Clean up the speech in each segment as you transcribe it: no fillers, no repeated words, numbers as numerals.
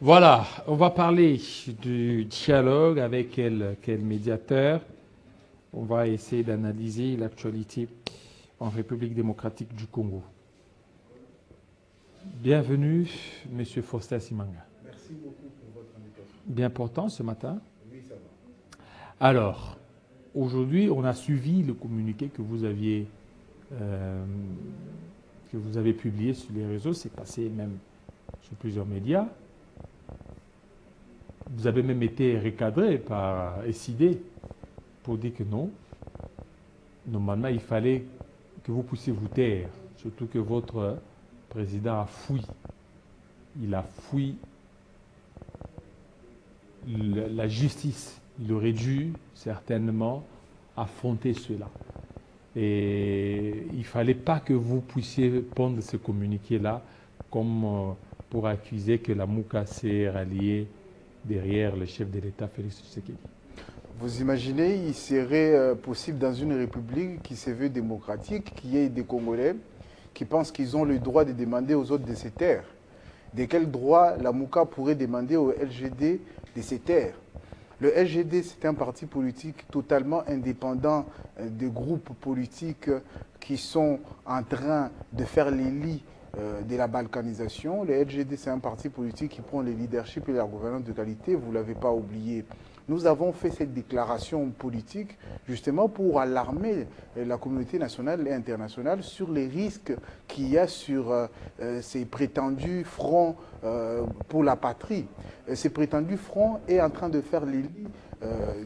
Voilà, on va parler du dialogue avec quel médiateur. On va essayer d'analyser l'actualité en République démocratique du Congo. Bienvenue, Monsieur Faustin Simanga. Merci beaucoup pour votre invitation. Bien portant ce matin. Oui, ça va. Alors, aujourd'hui, on a suivi le communiqué euh, que vous avez publié sur les réseaux. C'est passé même sur plusieurs médias. Vous avez même été recadré par SID pour dire que non. Normalement, il fallait que vous puissiez vous taire, surtout que votre président a fui. Il a fui la justice. Il aurait dû certainement affronter cela. Et il ne fallait pas que vous puissiez prendre ce communiqué-là comme pour accuser que la Mouka s'est ralliée derrière le chef de l'État, Félix Tshisekedi. Vous imaginez, il serait possible dans une république qui se veut démocratique, qu'il y ait des Congolais qui pensent qu'ils ont le droit de demander aux autres de se taire. De quel droit la Mouka pourrait demander au LGD de se taire? Le LGD, c'est un parti politique totalement indépendant des groupes politiques qui sont en train de faire les lits de la balkanisation. Le LGD, c'est un parti politique qui prend le leadership et la gouvernance de qualité, vous ne l'avez pas oublié. Nous avons fait cette déclaration politique justement pour alarmer la communauté nationale et internationale sur les risques qu'il y a sur ces prétendus fronts pour la patrie. Ces prétendus fronts est en train de faire les lits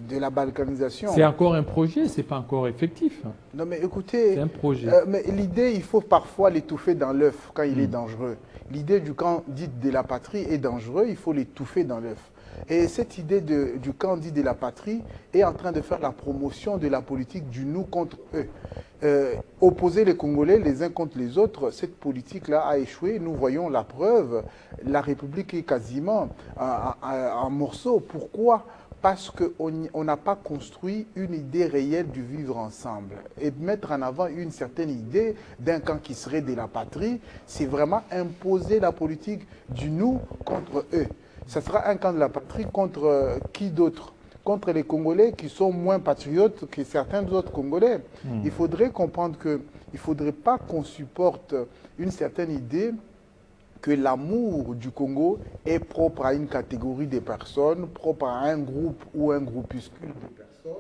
de la balkanisation. C'est encore un projet, c'est pas encore effectif. Non mais écoutez, c'est un projet. Mais l'idée, il faut parfois l'étouffer dans l'œuf quand il est dangereux. L'idée du camp dit de la patrie est dangereux, il faut l'étouffer dans l'œuf. Et cette idée du camp dit de la patrie est en train de faire la promotion de la politique du nous contre eux. Opposer les Congolais les uns contre les autres, cette politique-là a échoué. Nous voyons la preuve. La République est quasiment en morceaux. Pourquoi ? Parce qu'on n'a pas construit une idée réelle du vivre ensemble. Et mettre en avant une certaine idée d'un camp qui serait de la patrie, c'est vraiment imposer la politique du nous contre eux. Ça sera un camp de la patrie contre qui d'autre? Contre les Congolais qui sont moins patriotes que certains autres Congolais. Il faudrait comprendre qu'il ne faudrait pas qu'on supporte une certaine idée que l'amour du Congo est propre à une catégorie de personnes, propre à un groupe ou un groupuscule de personnes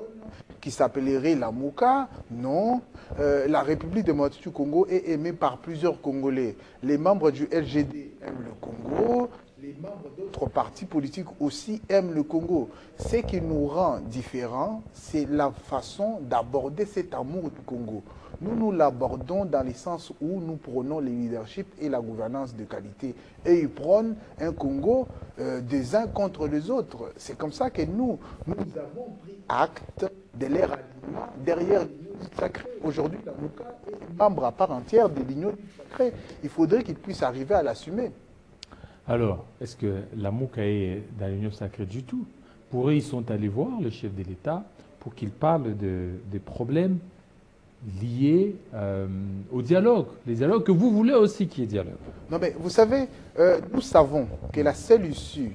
qui s'appellerait la Mouka. Non, la République démocratique du Congo est aimée par plusieurs Congolais. Les membres du LGD aiment le Congo, les membres d'autres partis politiques aussi aiment le Congo. Ce qui nous rend différents, c'est la façon d'aborder cet amour du Congo. Nous l'abordons dans le sens où nous prenons le leadership et la gouvernance de qualité. Et ils prennent un Congo des uns contre les autres. C'est comme ça que nous avons pris acte de leur alignement derrière l'Union sacrée. Aujourd'hui, la Mouka est membre à part entière de l'Union sacrée. Il faudrait qu'ils puissent arriver à l'assumer. Alors, est-ce que la Mouka est dans l'Union sacrée du tout? Pour eux, ils sont allés voir le chef de l'État pour qu'il parle des problèmes liés au dialogue. Les dialogues que vous voulez aussi qu'il y ait dialogue. Non mais vous savez, nous savons que la seule issue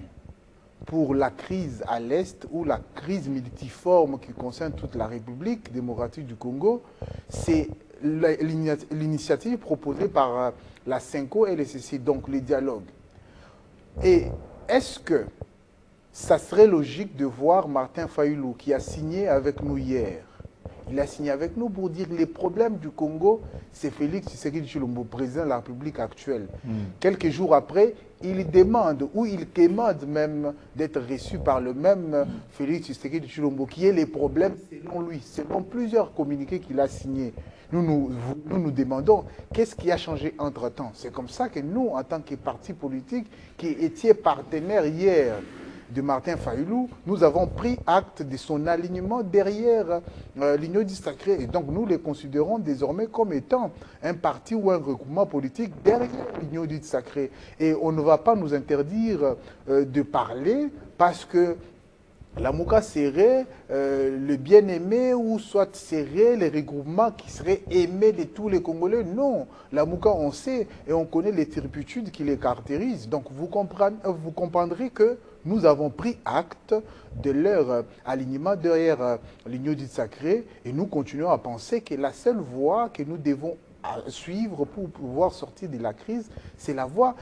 pour la crise à l'Est ou la crise multiforme qui concerne toute la République démocratique du Congo, c'est l'initiative proposée par la CENCO et le CC, donc les dialogues. Et est-ce que ça serait logique de voir Martin Fayulu qui a signé avec nous hier? Il a signé avec nous pour dire que les problèmes du Congo, c'est Félix Tshisekedi Tshilombo, président de la République actuelle. Quelques jours après, il demande, ou il demande même d'être reçu par le même Félix Tshisekedi Tshilombo, qui est les problèmes selon lui, selon plusieurs communiqués qu'il a signés. Nous demandons qu'est-ce qui a changé entre-temps. C'est comme ça que nous, en tant que parti politique, qui étions partenaires hier de Martin Fayulu, nous avons pris acte de son alignement derrière l'Union du Sacré. Et donc nous les considérons désormais comme étant un parti ou un regroupement politique derrière l'Union du Sacré. Et on ne va pas nous interdire de parler parce que La MOUCA serait le bien-aimé ou soit serait les regroupements qui seraient aimés de tous les Congolais. Non, la MOUCA, on sait et on connaît les turpitudes qui les caractérisent. Donc vous comprendrez que nous avons pris acte de leur alignement derrière l'Union dite sacrée et nous continuons à penser que la seule voie que nous devons suivre pour pouvoir sortir de la crise, c'est la voie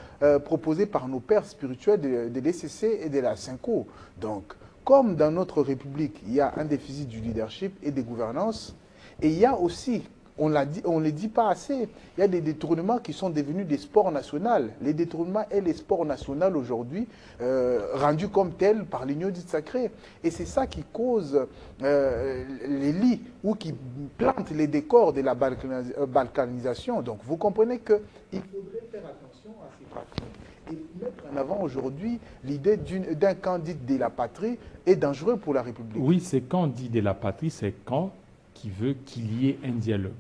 proposée par nos pères spirituels de l'ECC et de la SYNCO. Donc, comme dans notre République, il y a un déficit du leadership et de gouvernance, et il y a aussi, on ne le dit pas assez, il y a des détournements qui sont devenus des sports nationaux. Les détournements et les sports nationaux aujourd'hui, rendus comme tels par l'Union dite sacrée. Et c'est ça qui cause les lits ou qui plante les décors de la balkanisation. Donc vous comprenez qu'il faudrait faire attention à ces pratiques. Et mettre en avant aujourd'hui l'idée d'un camp dit de la patrie est dangereux pour la République. Oui, c'est camp dit de la patrie, c'est camp qui veut qu'il y ait un dialogue.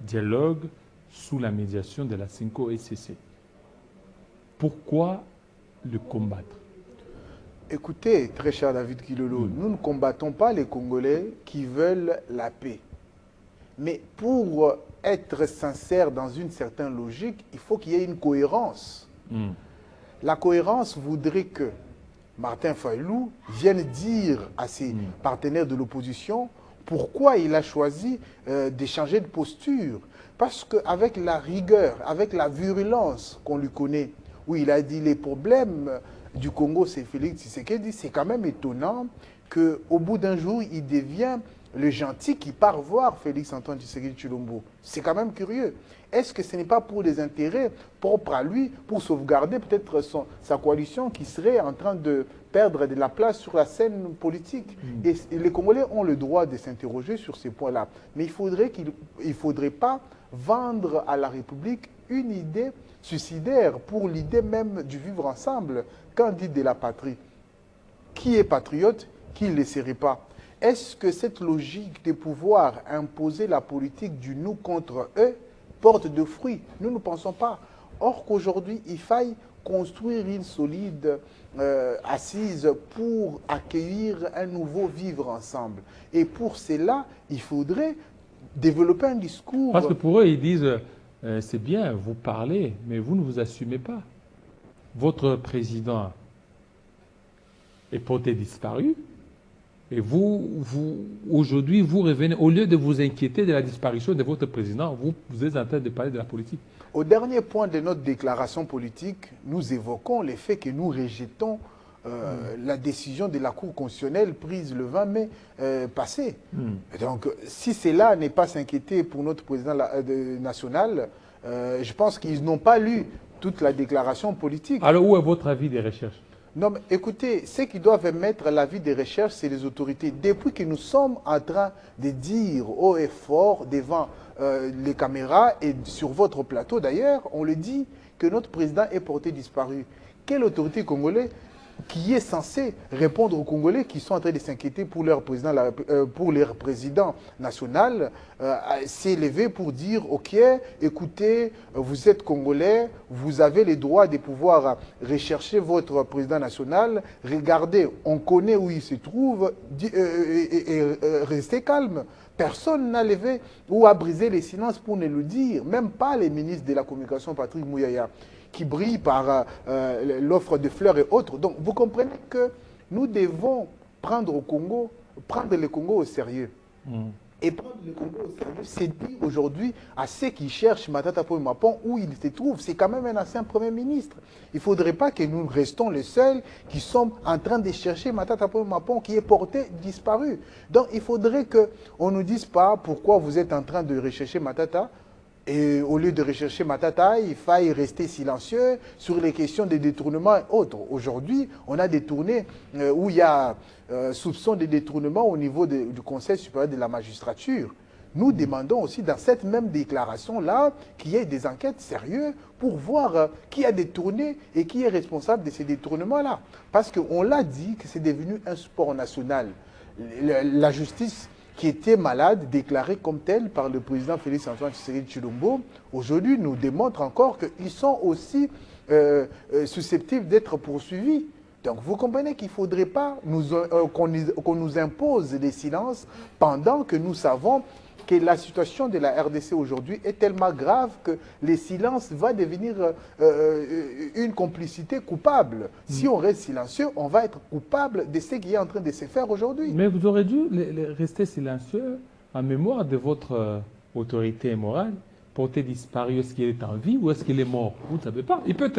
Dialogue sous la médiation de la SYNCO et CC. Pourquoi le combattre? Écoutez, très cher David Kilolo, nous ne combattons pas les Congolais qui veulent la paix. Mais pour être sincère dans une certaine logique, il faut qu'il y ait une cohérence. La cohérence voudrait que Martin Fayulu vienne dire à ses partenaires de l'opposition pourquoi il a choisi d'échanger de posture. Parce qu'avec la rigueur, avec la virulence qu'on lui connaît, où il a dit les problèmes du Congo, c'est Félix Tshisekedi, c'est quand même étonnant qu'au bout d'un jour, il devient le gentil qui part voir Félix-Antoine Tshisekedi Tshilombo. C'est quand même curieux. Est-ce que ce n'est pas pour des intérêts propres à lui, pour sauvegarder peut-être sa coalition qui serait en train de perdre de la place sur la scène politique? Et les Congolais ont le droit de s'interroger sur ces points-là. Mais il ne faudrait pas vendre à la République une idée suicidaire pour l'idée même du vivre ensemble. Quand on dit de la patrie, qui est patriote, qui ne le serait pas? Est-ce que cette logique de pouvoir imposer la politique du nous contre eux porte de fruits? Nous ne pensons pas. Or qu'aujourd'hui, il faille construire une solide assise pour accueillir un nouveau vivre ensemble. Et pour cela, il faudrait développer un discours... Parce que pour eux, ils disent, c'est bien, vous parlez, mais vous ne vous assumez pas. Votre président est porté disparu. Et aujourd'hui, vous revenez, au lieu de vous inquiéter de la disparition de votre président, vous êtes en train de parler de la politique. Au dernier point de notre déclaration politique, nous évoquons le fait que nous rejetons la décision de la Cour constitutionnelle prise le 20 mai passé. Donc, si cela n'est pas s'inquiéter pour notre président national, je pense qu'ils n'ont pas lu toute la déclaration politique. Alors, où est votre avis des recherches? Non, mais écoutez, ceux qui doivent mettre l'avis des recherches, c'est les autorités. Depuis que nous sommes en train de dire haut et fort devant les caméras et sur votre plateau d'ailleurs, on le dit que notre président est porté disparu. Quelle autorité congolaise qui est censée répondre aux Congolais qui sont en train de s'inquiéter pour leur président national, s'est levé pour dire, ok, écoutez, vous êtes Congolais, vous avez les droits de pouvoir rechercher votre président national, regardez, on connaît où il se trouve, et restez calme. Personne n'a levé ou a brisé les silences pour ne le dire, même pas les ministres de la communication, Patrick Mouyaya, qui brille par l'offre de fleurs et autres. Donc, vous comprenez que nous devons prendre le Congo au sérieux. Et prendre le Congo au sérieux, c'est dire aujourd'hui à ceux qui cherchent Matata Mapon où il se trouve. C'est quand même un ancien Premier ministre. Il ne faudrait pas que nous restons les seuls qui sommes en train de chercher Matata Mapon qui est porté disparu. Donc, il faudrait qu'on ne nous dise pas pourquoi vous êtes en train de rechercher Matata. Et au lieu de rechercher Matata, il faille rester silencieux sur les questions de détournement et autres. Aujourd'hui, on a détourné où il y a soupçon de détournement au niveau du Conseil supérieur de la magistrature. Nous demandons aussi dans cette même déclaration-là qu'il y ait des enquêtes sérieuses pour voir qui a détourné et qui est responsable de ces détournements-là. Parce qu'on l'a dit que c'est devenu un sport national. La justice qui était malade, déclarée comme telle par le président Félix-Antoine Tshisekedi Tshilombo, aujourd'hui nous démontre encore qu'ils sont aussi susceptibles d'être poursuivis. Donc vous comprenez qu'il ne faudrait pas qu'on nous impose des silences pendant que nous savons que la situation de la RDC aujourd'hui est tellement grave que les silences va devenir une complicité coupable. Si on reste silencieux, on va être coupable de ce qui est en train de se faire aujourd'hui. Mais vous aurez dû rester silencieux en mémoire de votre autorité morale. Porté disparu, est-ce qu'il est en vie ou est-ce qu'il est mort? Vous ne savez pas. Il peut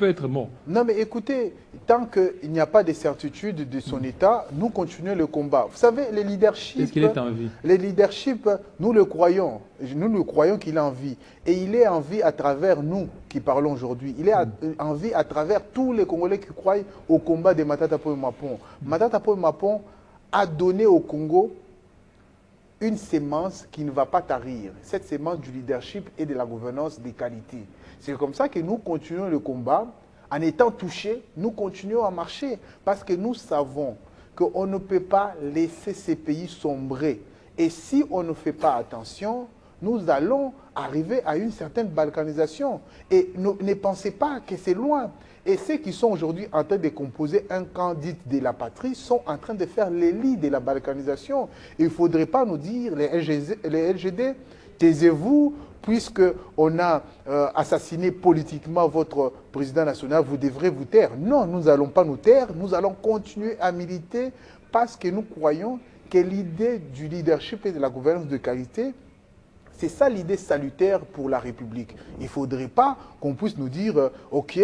être mort. Non, mais écoutez, tant qu'il n'y a pas de certitude de son état, nous continuons le combat. Vous savez, le leadership... Est-ce qu'il est en vie? Le leadership, nous le croyons. Nous le croyons qu'il est en vie. Et il est en vie à travers nous qui parlons aujourd'hui. Il est en vie à travers tous les Congolais qui croient au combat de Matata Poi Mapon. Matata Poi Mapon a donné au Congo une sémence qui ne va pas tarir. Cette sémence du leadership et de la gouvernance des qualités. C'est comme ça que nous continuons le combat. En étant touchés, nous continuons à marcher. Parce que nous savons qu'on ne peut pas laisser ces pays sombrer. Et si on ne fait pas attention, nous allons arriver à une certaine balkanisation. Et ne pensez pas que c'est loin. Et ceux qui sont aujourd'hui en train de composer un camp dit de la patrie sont en train de faire les lits de la balkanisation. Il ne faudrait pas nous dire, les LGD, taisez-vous, puisqu'on a assassiné politiquement votre président national, vous devrez vous taire. Non, nous n'allons pas nous taire, nous allons continuer à militer parce que nous croyons que l'idée du leadership et de la gouvernance de qualité, c'est ça l'idée salutaire pour la République. Il ne faudrait pas qu'on puisse nous dire « Ok,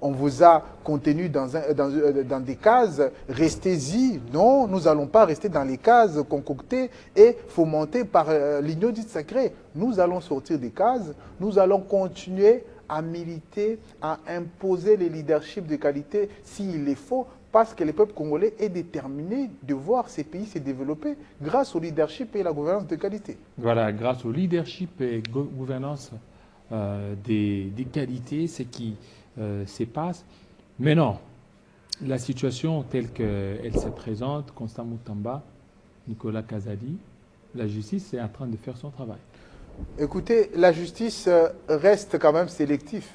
on vous a contenu dans des cases, restez-y. » Non, nous n'allons pas rester dans les cases concoctées et fomentées par l'union dite sacrée. Nous allons sortir des cases, nous allons continuer à militer, à imposer les leaderships de qualité s'il est faut, parce que le peuple congolais est déterminé de voir ces pays se développer grâce au leadership et la gouvernance de qualité. Voilà, grâce au leadership et gouvernance des qualités, ce qui se passe. Mais non, la situation telle qu'elle se présente, Constant Moutamba, Nicolas Kazadi, la justice est en train de faire son travail. Écoutez, la justice reste quand même sélective.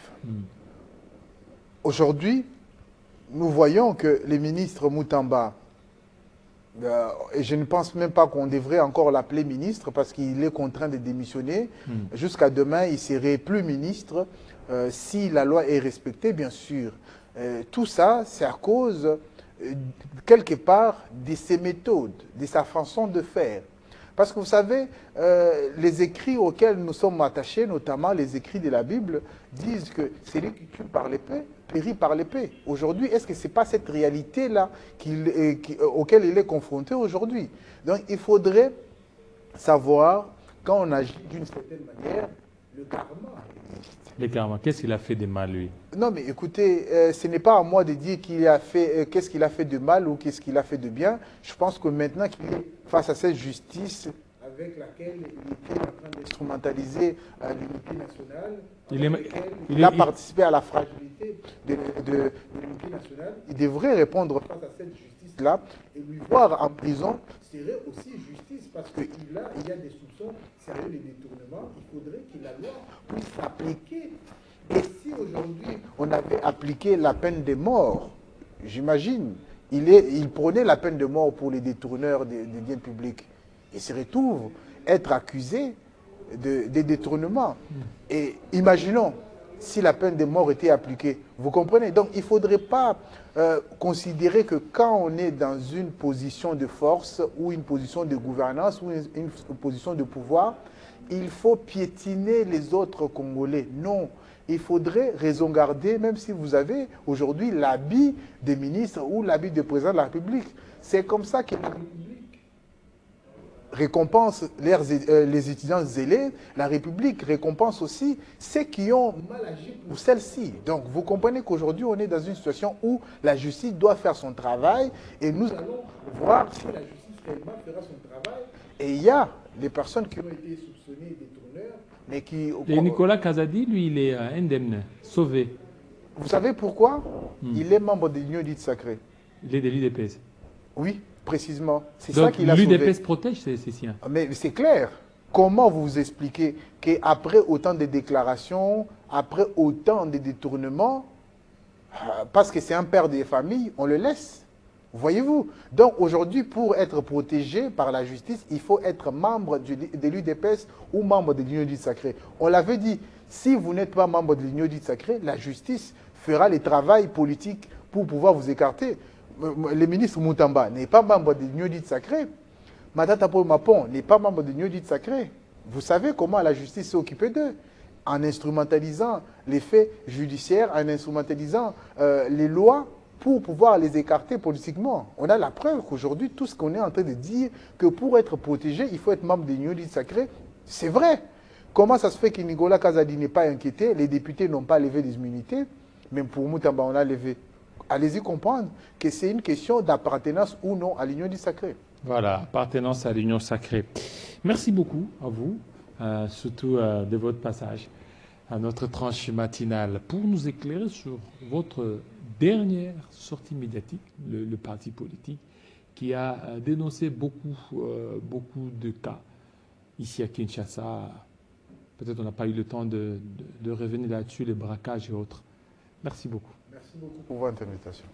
Aujourd'hui, nous voyons que le ministre Moutamba, et je ne pense même pas qu'on devrait encore l'appeler ministre parce qu'il est contraint de démissionner. Jusqu'à demain, il ne serait plus ministre si la loi est respectée, bien sûr. Tout ça, c'est à cause, quelque part, de ses méthodes, de sa façon de faire. Parce que vous savez, les écrits auxquels nous sommes attachés, notamment les écrits de la Bible, disent que celui qui tue par l'épée périt par l'épée. Aujourd'hui, est-ce que ce n'est pas cette réalité-là auquel il est confronté aujourd'hui? Donc, il faudrait savoir, quand on agit d'une certaine manière, le karma. Le karma, qu'est-ce qu'il a fait de mal, lui? Non, mais écoutez, ce n'est pas à moi de dire qu'il a fait, qu'est-ce qu'il a fait de mal ou qu'est-ce qu'il a fait de bien. Je pense que maintenant qu'il est face à cette justice avec laquelle il était en train d'instrumentaliser l'unité nationale, il a participé à la fragilité de l'unité nationale, il devrait répondre face à cette justice-là et lui voir en prison serait aussi justice parce qu'il y a des soupçons sérieux de détournement. Il faudrait que la loi puisse s'appliquer. Et si aujourd'hui on avait appliqué la peine de mort, j'imagine, il prenait la peine de mort pour les détourneurs des biens publics. Il se retrouve être accusé de détournement. Et imaginons si la peine de mort était appliquée. Vous comprenez? Donc il ne faudrait pas considérer que quand on est dans une position de force ou une position de gouvernance ou une position de pouvoir, il faut piétiner les autres Congolais. Non. Il faudrait raison garder, même si vous avez aujourd'hui l'habit des ministres ou l'habit du président de la République. C'est comme ça que la République récompense les étudiants zélés. La République récompense aussi ceux qui ont mal agi pour celle-ci. Donc vous comprenez qu'aujourd'hui on est dans une situation où la justice doit faire son travail et nous allons voir si la justice réellement fera son travail. Et il y a des personnes qui ont été soupçonnées détourneurs, mais qui... Et Nicolas Kazadi, lui, il est indemne, sauvé. Vous savez pourquoi? Il est membre de l'Union dite sacrée. Il est de l'UDPS. Oui, précisément. C'est ça qu'il a sauvé. sauvé. L'UDPS protège ses siens. Mais c'est clair. Comment vous expliquez qu'après autant de déclarations, après autant de détournements, parce que c'est un père des familles, on le laisse. Voyez-vous? Donc aujourd'hui, pour être protégé par la justice, il faut être membre de l'UDPS ou membre de l'Union dite sacrée. On l'avait dit, si vous n'êtes pas membre de l'Union dite sacrée, la justice fera le travail politique pour pouvoir vous écarter. Le ministre Moutamba n'est pas membre de l'Union dite sacrée. Matata Paul Mapon n'est pas membre de l'Union dite sacrée. Vous savez comment la justice s'est occupée d'eux? En instrumentalisant les faits judiciaires, en instrumentalisant les lois pour pouvoir les écarter politiquement. On a la preuve qu'aujourd'hui, tout ce qu'on est en train de dire, que pour être protégé, il faut être membre de l'Union dite sacrée, c'est vrai. Comment ça se fait que Nicolas Kazadi n'est pas inquiété? Les députés n'ont pas levé des immunités, même pour Moutamba, on a levé. Allez-y comprendre que c'est une question d'appartenance ou non à l'Union dite sacrée. Voilà, appartenance à l'Union sacrée. Merci beaucoup à vous, surtout de votre passage à notre tranche matinale pour nous éclairer sur votre dernière sortie médiatique, le parti politique, qui a dénoncé beaucoup de cas ici à Kinshasa. Peut-être on n'a pas eu le temps de revenir là-dessus, les braquages et autres. Merci beaucoup. Merci beaucoup pour votre invitation.